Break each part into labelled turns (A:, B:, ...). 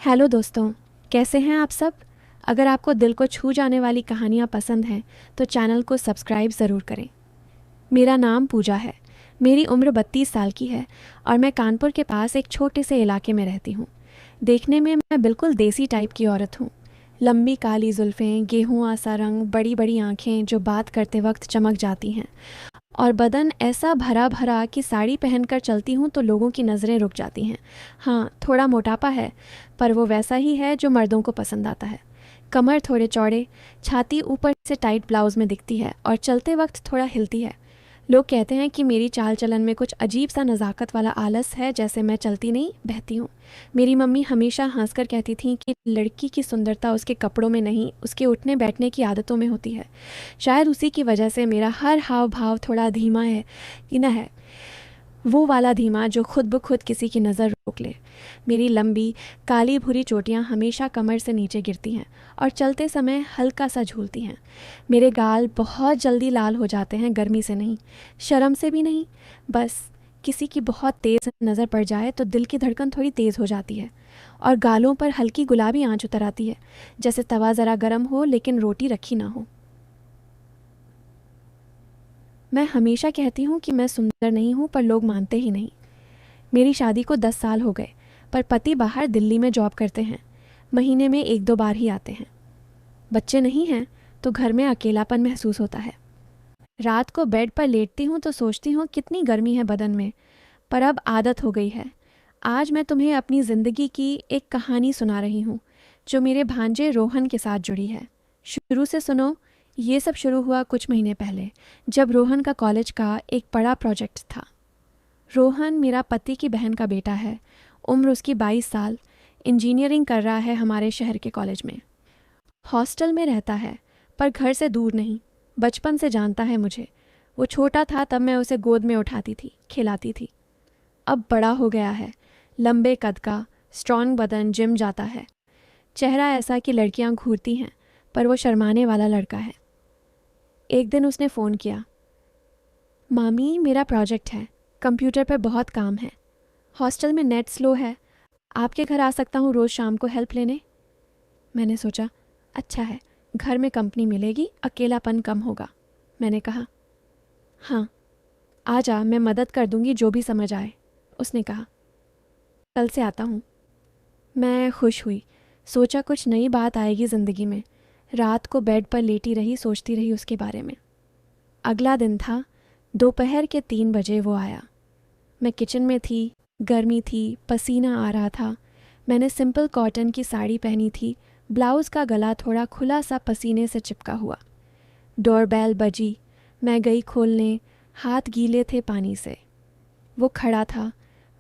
A: Hello दोस्तों, कैसे हैं आप सब। अगर आपको दिल को छू जाने वाली कहानियाँ पसंद हैं तो चैनल को सब्सक्राइब ज़रूर करें। मेरा नाम पूजा है। मेरी उम्र 32 साल की है और मैं कानपुर के पास एक छोटे से इलाके में रहती हूँ। देखने में मैं बिल्कुल देसी टाइप की औरत हूँ। लंबी काली जुल्फ़ें, गेहूँ सा रंग, बड़ी बड़ी आँखें जो बात करते वक्त चमक जाती हैं, और बदन ऐसा भरा भरा कि साड़ी पहनकर चलती हूँ तो लोगों की नज़रें रुक जाती हैं। हाँ, थोड़ा मोटापा है, पर वो वैसा ही है जो मर्दों को पसंद आता है। कमर थोड़े चौड़े, छाती ऊपर से टाइट ब्लाउज़ में दिखती है और चलते वक्त थोड़ा हिलती है। लोग कहते हैं कि मेरी चाल चलन में कुछ अजीब सा नज़ाकत वाला आलस है, जैसे मैं चलती नहीं बहती हूँ। मेरी मम्मी हमेशा हंसकर कहती थी कि लड़की की सुंदरता उसके कपड़ों में नहीं, उसके उठने बैठने की आदतों में होती है। शायद उसी की वजह से मेरा हर हाव भाव थोड़ा धीमा है कि न है, वो वाला धीमा जो खुद ब खुद किसी की नज़र रोक ले। मेरी लंबी काली भूरी चोटियाँ हमेशा कमर से नीचे गिरती हैं और चलते समय हल्का सा झूलती हैं। मेरे गाल बहुत जल्दी लाल हो जाते हैं, गर्मी से नहीं, शर्म से भी नहीं, बस किसी की बहुत तेज़ नज़र पड़ जाए तो दिल की धड़कन थोड़ी तेज़ हो जाती है और गालों पर हल्की गुलाबी आंच उतर आती है, जैसे तवा ज़रा गर्म हो लेकिन रोटी रखी ना हो। मैं हमेशा कहती हूँ कि मैं सुंदर नहीं हूँ, पर लोग मानते ही नहीं। मेरी शादी को 10 साल हो गए, पर पति बाहर दिल्ली में जॉब करते हैं। महीने में 1-2 बार ही आते हैं। बच्चे नहीं हैं तो घर में अकेलापन महसूस होता है। रात को बेड पर लेटती हूँ तो सोचती हूँ कितनी गर्मी है बदन में, पर अब आदत हो गई है। आज मैं तुम्हें अपनी ज़िंदगी की एक कहानी सुना रही हूँ जो मेरे भांजे रोहन के साथ जुड़ी है। शुरू से सुनो। ये सब शुरू हुआ कुछ महीने पहले, जब रोहन का कॉलेज का एक बड़ा प्रोजेक्ट था। रोहन मेरा पति की बहन का बेटा है। उम्र उसकी 22 साल। इंजीनियरिंग कर रहा है हमारे शहर के कॉलेज में। हॉस्टल में रहता है, पर घर से दूर नहीं। बचपन से जानता है मुझे। वो छोटा था तब मैं उसे गोद में उठाती थी, खिलाती थी। अब बड़ा हो गया है, लंबे कद का, स्ट्रॉन्ग बदन, जिम जाता है। चेहरा ऐसा कि लड़कियां घूरती हैं, पर वो शर्माने वाला लड़का है। एक दिन उसने फ़ोन किया। मामी, मेरा प्रोजेक्ट है, कंप्यूटर पर बहुत काम है, हॉस्टल में नेट स्लो है, आपके घर आ सकता हूँ रोज़ शाम को हेल्प लेने। मैंने सोचा, अच्छा है, घर में कंपनी मिलेगी, अकेलापन कम होगा। मैंने कहा, हाँ आ जा, मैं मदद कर दूंगी जो भी समझ आए। उसने कहा, कल से आता हूँ। मैं खुश हुई, सोचा कुछ नई बात आएगी ज़िंदगी में। रात को बेड पर लेटी रही, सोचती रही उसके बारे में। अगला दिन था। दोपहर के 3 बजे वो आया। मैं किचन में थी, गर्मी थी, पसीना आ रहा था। मैंने सिंपल कॉटन की साड़ी पहनी थी, ब्लाउज़ का गला थोड़ा खुला सा पसीने से चिपका हुआ। डोरबेल बजी। मैं गई खोलने, हाथ गीले थे पानी से। वो खड़ा था,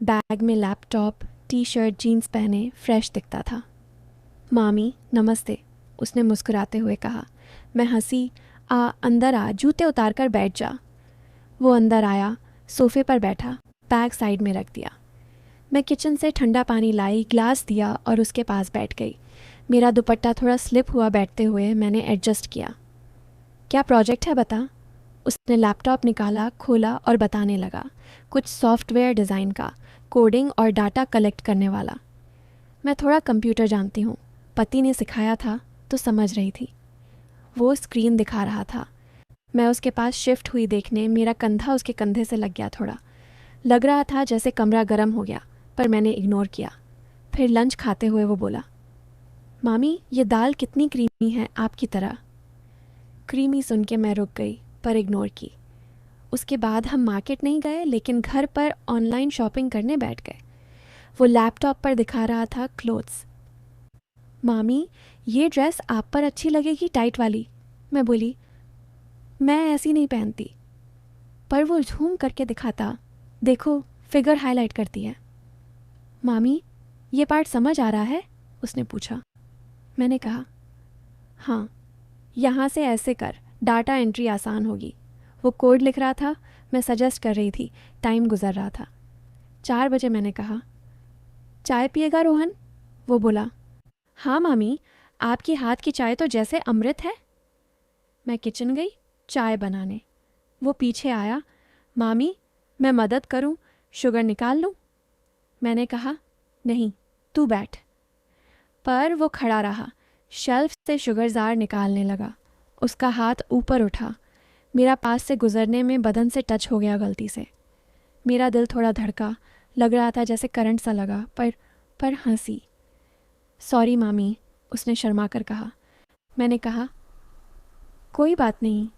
A: बैग में लैपटॉप, टी शर्ट, जीन्स पहने, फ्रेश दिखता था। मामी नमस्ते, उसने मुस्कुराते हुए कहा। मैं हंसी। अंदर आ, जूते उतार कर बैठ जा। वो अंदर आया, सोफे पर बैठा, बैग साइड में रख दिया। मैं किचन से ठंडा पानी लाई, ग्लास दिया और उसके पास बैठ गई। मेरा दुपट्टा थोड़ा स्लिप हुआ बैठते हुए, मैंने एडजस्ट किया। क्या प्रोजेक्ट है बता। उसने लैपटॉप निकाला, खोला और बताने लगा। कुछ सॉफ्टवेयर डिज़ाइन का, कोडिंग और डाटा कलेक्ट करने वाला। मैं थोड़ा कंप्यूटर जानती हूँ, पति ने सिखाया था तो समझ रही थी। वो स्क्रीन दिखा रहा था। मैं उसके पास शिफ्ट हुई देखने, मेरा कंधा उसके कंधे से लग गया थोड़ा। लग रहा था जैसे कमरा गर्म हो गया, पर मैंने इग्नोर किया। फिर लंच खाते हुए वो बोला, मामी ये दाल कितनी क्रीमी है, आपकी तरह। क्रीमी सुन के मैं रुक गई, पर इग्नोर की। उसके बाद हम मार्केट नहीं गए, लेकिन घर पर ऑनलाइन शॉपिंग करने बैठ गए। वो लैपटॉप पर दिखा रहा था क्लोथ्स। मामी ये ड्रेस आप पर अच्छी लगेगी, टाइट वाली। मैं बोली, मैं ऐसी नहीं पहनती। पर वो झूम करके दिखाता, देखो फिगर हाईलाइट करती है। मामी ये पार्ट समझ आ रहा है, उसने पूछा। मैंने कहा, हाँ यहाँ से ऐसे कर, डाटा एंट्री आसान होगी। वो कोड लिख रहा था, मैं सजेस्ट कर रही थी, टाइम गुजर रहा था। 4 बजे मैंने कहा, चाय पिएगा रोहन। वो बोला, हाँ मामी, आपकी हाथ की चाय तो जैसे अमृत है। मैं किचन गई चाय बनाने। वो पीछे आया, मामी मैं मदद करूं, शुगर निकाल लूं। मैंने कहा, नहीं तू बैठ। पर वो खड़ा रहा, शेल्फ से शुगर जार निकालने लगा। उसका हाथ ऊपर उठा, मेरा पास से गुजरने में बदन से टच हो गया गलती से। मेरा दिल थोड़ा धड़का, लग रहा था जैसे करंट सा लगा, पर हंसी। सॉरी मामी, उसने शर्मा कर कहा। मैंने कहा, कोई बात नहीं।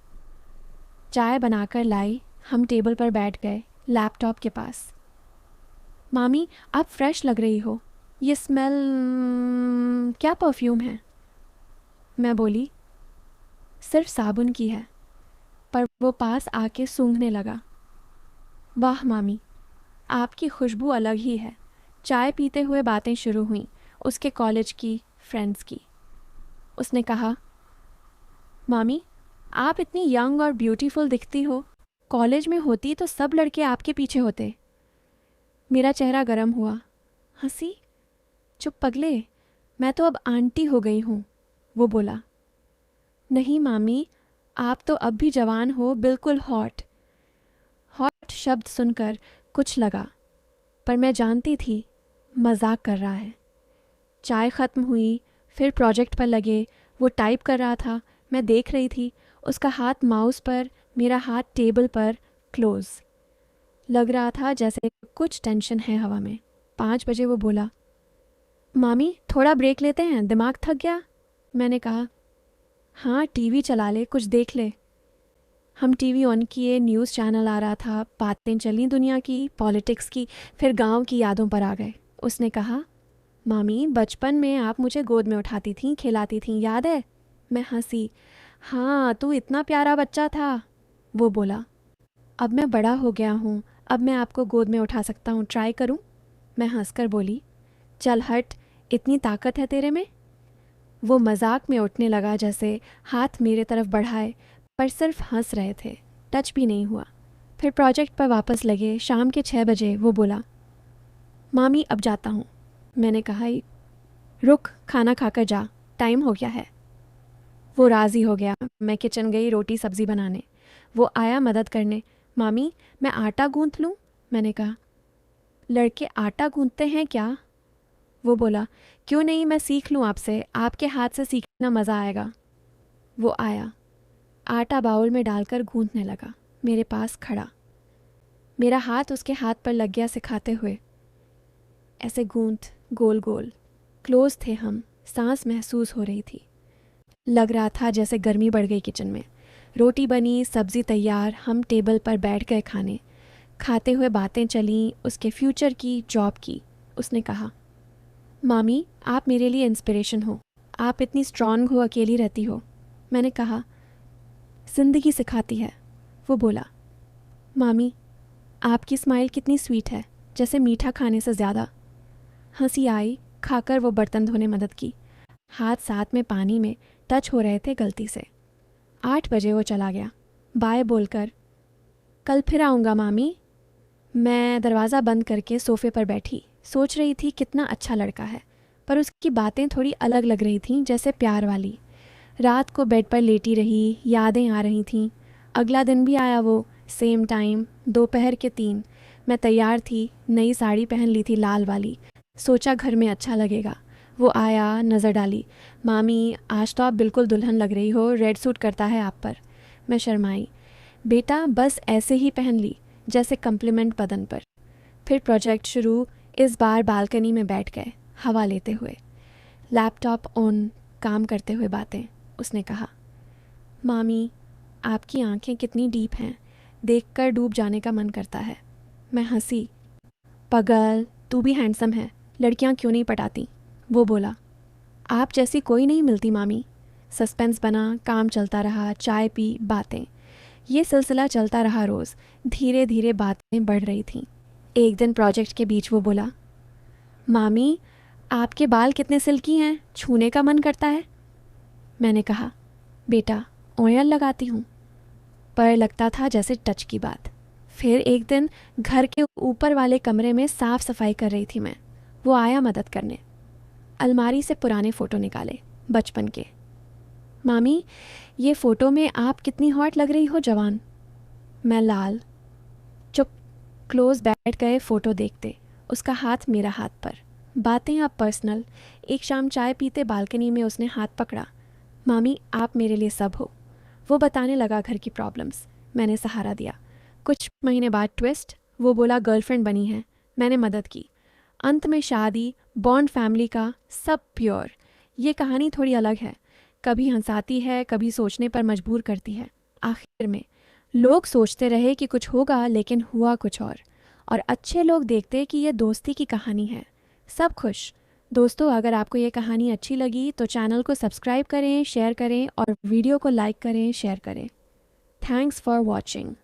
A: चाय बनाकर लाई, हम टेबल पर बैठ गए, लैपटॉप के पास। मामी, आप फ्रेश लग रही हो। ये स्मेल क्या परफ्यूम है? मैं बोली, सिर्फ साबुन की है। पर वो पास आके सूंघने लगा। वाह मामी, आपकी खुशबू अलग ही है। चाय पीते हुए बातें शुरू हुईं, उसके कॉलेज की, फ्रेंड्स की। उसने कहा, मामी, आप इतनी यंग और ब्यूटीफुल दिखती हो। कॉलेज में होती तो सब लड़के आपके पीछे होते। मेरा चेहरा गर्म हुआ। हंसी। चुप पगले, मैं तो अब आंटी हो गई हूँ, वो बोला। नहीं मामी, आप तो अब भी जवान हो, बिल्कुल हॉट। हॉट शब्द सुनकर कुछ लगा, पर मैं जानती थी मजाक कर रहा है। चाय ख़त्म हुई, फिर प्रोजेक्ट पर लगे। वो टाइप कर रहा था, मैं देख रही थी। उसका हाथ माउस पर, मेरा हाथ टेबल पर, क्लोज। लग रहा था जैसे कुछ टेंशन है हवा में। 5 बजे वो बोला, मामी थोड़ा ब्रेक लेते हैं, दिमाग थक गया। मैंने कहा, हाँ टीवी चला ले, कुछ देख ले। हम टीवी ऑन किए, न्यूज़ चैनल आ रहा था, बातें चली दुनिया की, पॉलिटिक्स की, फिर गांव की यादों पर आ गए। उसने कहा, मामी बचपन में आप मुझे गोद में उठाती थीं, खिलाती थीं, याद है? मैं हंसी। हाँ, तू इतना प्यारा बच्चा था। वो बोला, अब मैं बड़ा हो गया हूँ, अब मैं आपको गोद में उठा सकता हूँ, ट्राई करूँ? मैं हंसकर बोली, चल हट, इतनी ताकत है तेरे में। वो मजाक में उठने लगा, जैसे हाथ मेरे तरफ बढ़ाए, पर सिर्फ हंस रहे थे, टच भी नहीं हुआ। फिर प्रोजेक्ट पर वापस लगे। शाम के 6 बजे वो बोला, मामी अब जाता हूँ। मैंने कहा, रुक, खाना खाकर जा, टाइम हो गया है। वो राज़ी हो गया। मैं किचन गई रोटी सब्ज़ी बनाने। वो आया मदद करने। मामी, मैं आटा गूंथ लूँ? मैंने कहा, लड़के आटा गूंथते हैं क्या? वो बोला, क्यों नहीं, मैं सीख लूँ आपसे, आपके हाथ से सीखना मज़ा आएगा। वो आया, आटा बाउल में डालकर गूंथने लगा, मेरे पास खड़ा। मेरा हाथ उसके हाथ पर लग गया सिखाते हुए। ऐसे गूंथ, गोल गोल। क्लोज थे हम, सांस महसूस हो रही थी। लग रहा था जैसे गर्मी बढ़ गई किचन में। रोटी बनी, सब्ज़ी तैयार, हम टेबल पर बैठ गए खाने। खाते हुए बातें चलीं, उसके फ्यूचर की, जॉब की। उसने कहा, मामी आप मेरे लिए इंस्पिरेशन हो, आप इतनी स्ट्रांग हो, अकेली रहती हो। मैंने कहा, ज़िंदगी सिखाती है। वो बोला, मामी आपकी स्माइल कितनी स्वीट है, जैसे मीठा खाने से ज़्यादा। हंसी आई। खाकर वो बर्तन धोने मदद की। हाथ साथ में पानी में टच हो रहे थे गलती से। 8 बजे वो चला गया, बाय बोलकर। कल फिर आऊँगा मामी। मैं दरवाज़ा बंद करके सोफ़े पर बैठी, सोच रही थी कितना अच्छा लड़का है, पर उसकी बातें थोड़ी अलग लग रही थीं, जैसे प्यार वाली। रात को बेड पर लेटी रही, यादें आ रही थीं। अगला दिन भी आया वो, सेम टाइम, दोपहर के 3। मैं तैयार थी, नई साड़ी पहन ली थी, लाल वाली। सोचा घर में अच्छा लगेगा। वो आया, नज़र डाली। मामी आज तो आप बिल्कुल दुल्हन लग रही हो, रेड सूट करता है आप पर। मैं शर्माई। बेटा बस ऐसे ही पहन ली, जैसे कम्प्लीमेंट बदन पर। फिर प्रोजेक्ट शुरू। इस बार बालकनी में बैठ गए, हवा लेते हुए, लैपटॉप ऑन, काम करते हुए बातें। उसने कहा, मामी आपकी आंखें कितनी डीप हैं, देखकर डूब जाने का मन करता है। मैं हंसी। पगल, तू भी हैंडसम है, लड़कियां क्यों नहीं पटाती? वो बोला, आप जैसी कोई नहीं मिलती मामी। सस्पेंस बना, काम चलता रहा, चाय पी, बातें। ये सिलसिला चलता रहा रोज़। धीरे धीरे बातें बढ़ रही थीं। एक दिन प्रोजेक्ट के बीच वो बोला, मामी आपके बाल कितने सिल्की हैं, छूने का मन करता है। मैंने कहा, बेटा ऑयल लगाती हूँ, पर लगता था जैसे टच की बात। फिर एक दिन घर के ऊपर वाले कमरे में साफ़ सफाई कर रही थी मैं। वो आया मदद करने। अलमारी से पुराने फ़ोटो निकाले, बचपन के। मामी ये फ़ोटो में आप कितनी हॉट लग रही हो, जवान। मैं लाल। चुप। क्लोज बैठ गए फ़ोटो देखते, उसका हाथ मेरा हाथ पर। बातें अब पर्सनल। एक शाम चाय पीते बालकनी में उसने हाथ पकड़ा। मामी, आप मेरे लिए सब हो। वो बताने लगा घर की प्रॉब्लम्स। मैंने सहारा दिया। कुछ महीने बाद ट्विस्ट। वो बोला गर्लफ्रेंड बनी है। मैंने मदद की। अंत में शादी, बॉन्ड फैमिली का, सब प्योर। ये कहानी थोड़ी अलग है। कभी हंसाती है, कभी सोचने पर मजबूर करती है। आखिर में लोग सोचते रहे कि कुछ होगा, लेकिन हुआ कुछ और अच्छे लोग देखते कि ये दोस्ती की कहानी है। सब खुश। दोस्तों, अगर आपको ये कहानी अच्छी लगी तो चैनल को सब्सक्राइब करें, शेयर करें और वीडियो को लाइक करें, शेयर करें। Thanks for watching.